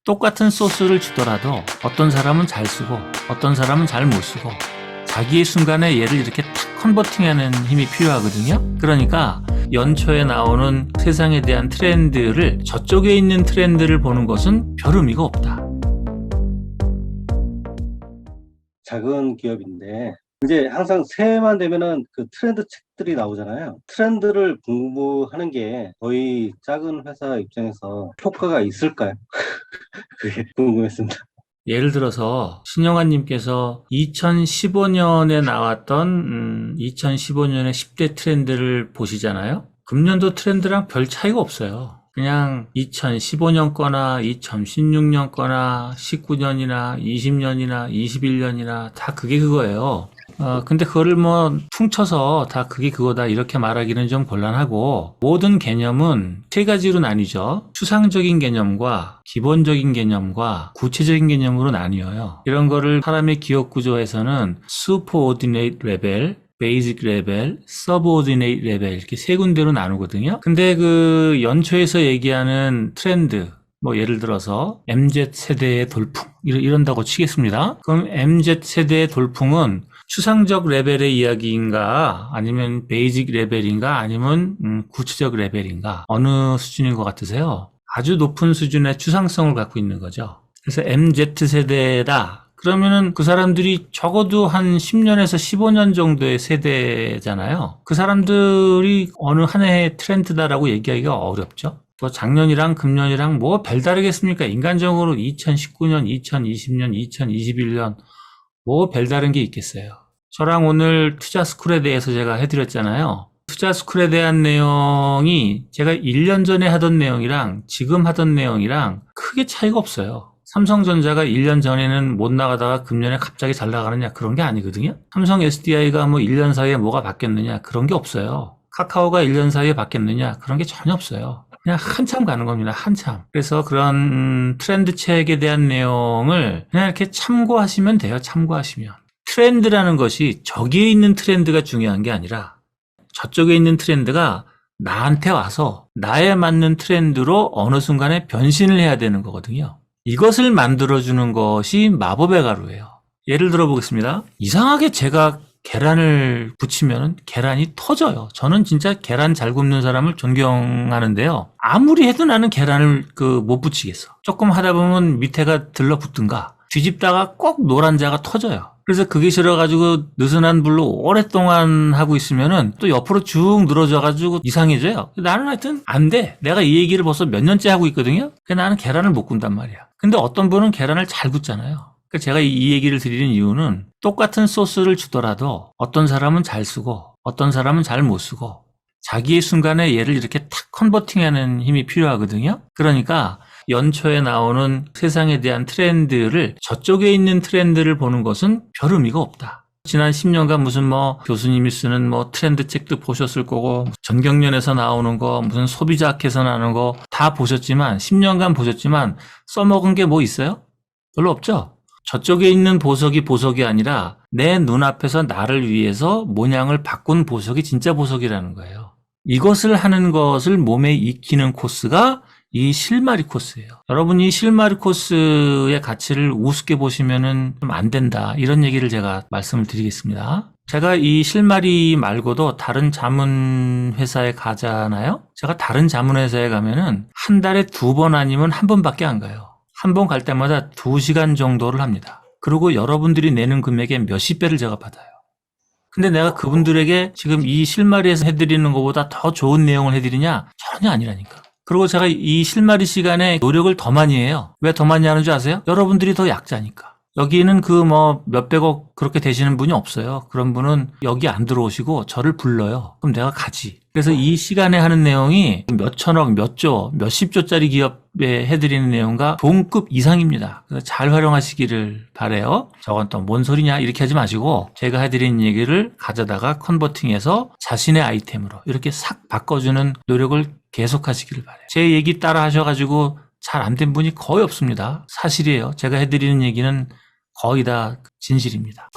똑같은 소스를 주더라도 어떤 사람은 잘 쓰고 어떤 사람은 잘 못 쓰고 자기의 순간에 얘를 이렇게 탁 컨버팅하는 힘이 필요하거든요. 그러니까 연초에 나오는 세상에 대한 트렌드를 저쪽에 있는 트렌드를 보는 것은 별 의미가 없다. 작은 기업인데 이제 항상 새해만 되면은 그 트렌드 책들이 나오잖아요. 트렌드를 공부하는 게 저희 작은 회사 입장에서 효과가 있을까요? 그게 궁금했습니다. 예를 들어서 신영환님께서 2015년에 나왔던 2015년의 10대 트렌드를 보시잖아요. 금년도 트렌드랑 별 차이가 없어요. 그냥 2015년 거나 2016년 거나 19년이나 20년이나 21년이나 다 그게 그거예요. 근데 그거를 뭐 퉁쳐서 다 그게 그거다 이렇게 말하기는 좀 곤란하고, 모든 개념은 세 가지로 나뉘죠. 추상적인 개념과 기본적인 개념과 구체적인 개념으로 나뉘어요. 이런 거를 사람의 기억 구조에서는 슈퍼오디네이트 레벨, 베이직 레벨, 서브오디네이트 레벨 이렇게 세 군데로 나누거든요. 근데 그 연초에서 얘기하는 트렌드, 뭐 예를 들어서 MZ세대의 돌풍 이런다고 치겠습니다. 그럼 MZ세대의 돌풍은 추상적 레벨의 이야기인가 아니면 베이직 레벨인가 아니면 구체적 레벨인가, 어느 수준인 것 같으세요? 아주 높은 수준의 추상성을 갖고 있는 거죠. 그래서 MZ세대다 그러면은 그 사람들이 적어도 한 10년에서 15년 정도의 세대잖아요. 그 사람들이 어느 한 해의 트렌드다라고 얘기하기가 어렵죠. 또 작년이랑 금년이랑 뭐 별다르겠습니까? 인간적으로 2019년, 2020년, 2021년 뭐 별다른 게 있겠어요. 저랑 오늘 투자스쿨에 대해서 제가 해드렸잖아요. 투자스쿨에 대한 내용이 제가 1년 전에 하던 내용이랑 지금 하던 내용이랑 크게 차이가 없어요. 삼성전자가 1년 전에는 못 나가다가 금년에 갑자기 잘 나가느냐 그런 게 아니거든요. 삼성 SDI가 뭐 1년 사이에 뭐가 바뀌었느냐 그런 게 없어요. 카카오가 1년 사이에 바뀌었느냐 그런 게 전혀 없어요. 그냥 한참 가는 겁니다. 한참. 그래서 그런 트렌드 책에 대한 내용을 그냥 이렇게 참고하시면 돼요. 참고하시면. 트렌드라는 것이 저기에 있는 트렌드가 중요한 게 아니라 저쪽에 있는 트렌드가 나한테 와서 나에 맞는 트렌드로 어느 순간에 변신을 해야 되는 거거든요. 이것을 만들어주는 것이 마법의 가루예요. 예를 들어 보겠습니다. 이상하게 제가 계란을 부치면 계란이 터져요. 저는 진짜 계란 잘 굽는 사람을 존경하는데요. 아무리 해도 나는 계란을 못 부치겠어. 조금 하다 보면 밑에가 들러붙든가 뒤집다가 꼭 노란자가 터져요. 그래서 그게 싫어가지고 느슨한 불로 오랫동안 하고 있으면은 또 옆으로 쭉 늘어져가지고 이상해져요. 나는 하여튼 안 돼. 내가 이 얘기를 벌써 몇 년째 하고 있거든요. 그래서 나는 계란을 못 굽단 말이야. 근데 어떤 분은 계란을 잘 굽잖아요. 제가 이 얘기를 드리는 이유는 똑같은 소스를 주더라도 어떤 사람은 잘 쓰고 어떤 사람은 잘 못 쓰고 자기의 순간에 얘를 이렇게 탁 컨버팅하는 힘이 필요하거든요. 그러니까 연초에 나오는 세상에 대한 트렌드를 저쪽에 있는 트렌드를 보는 것은 별 의미가 없다. 지난 10년간 무슨 교수님이 쓰는 트렌드 책도 보셨을 거고, 전경련에서 나오는 거, 무슨 소비자학에서 나오는 거 다 보셨지만, 10년간 보셨지만 써먹은 게 뭐 있어요? 별로 없죠? 저쪽에 있는 보석이 아니라 내 눈앞에서 나를 위해서 모양을 바꾼 보석이 진짜 보석이라는 거예요. 이것을 하는 것을 몸에 익히는 코스가 이 실마리 코스예요. 여러분이 실마리 코스의 가치를 우습게 보시면은 좀 안 된다. 이런 얘기를 제가 말씀을 드리겠습니다. 제가 이 실마리 말고도 다른 자문 회사에 가잖아요. 제가 다른 자문 회사에 가면은 한 달에 2번 아니면 1번밖에 안 가요. 한 번 갈 때마다 2시간 정도를 합니다. 그리고 여러분들이 내는 금액의 몇십 배를 제가 받아요. 근데 내가 그분들에게 지금 이 실마리에서 해드리는 것보다 더 좋은 내용을 해드리냐? 전혀 아니라니까. 그리고 제가 이 실마리 시간에 노력을 더 많이 해요. 왜 더 많이 하는 줄 아세요? 여러분들이 더 약자니까. 여기는 몇백억 그렇게 되시는 분이 없어요. 그런 분은 여기 안 들어오시고 저를 불러요. 그럼 내가 가지. 그래서 이 시간에 하는 내용이 몇천억, 몇 조, 몇십 조짜리 기업에 해드리는 내용과 동급 이상입니다. 그래서 잘 활용하시기를 바래요. 저건 또 뭔 소리냐 이렇게 하지 마시고 제가 해드리는 얘기를 가져다가 컨버팅해서 자신의 아이템으로 이렇게 싹 바꿔주는 노력을 계속하시기를 바래요. 제 얘기 따라 하셔가지고 잘 안 된 분이 거의 없습니다. 사실이에요. 제가 해드리는 얘기는 거의 다 진실입니다.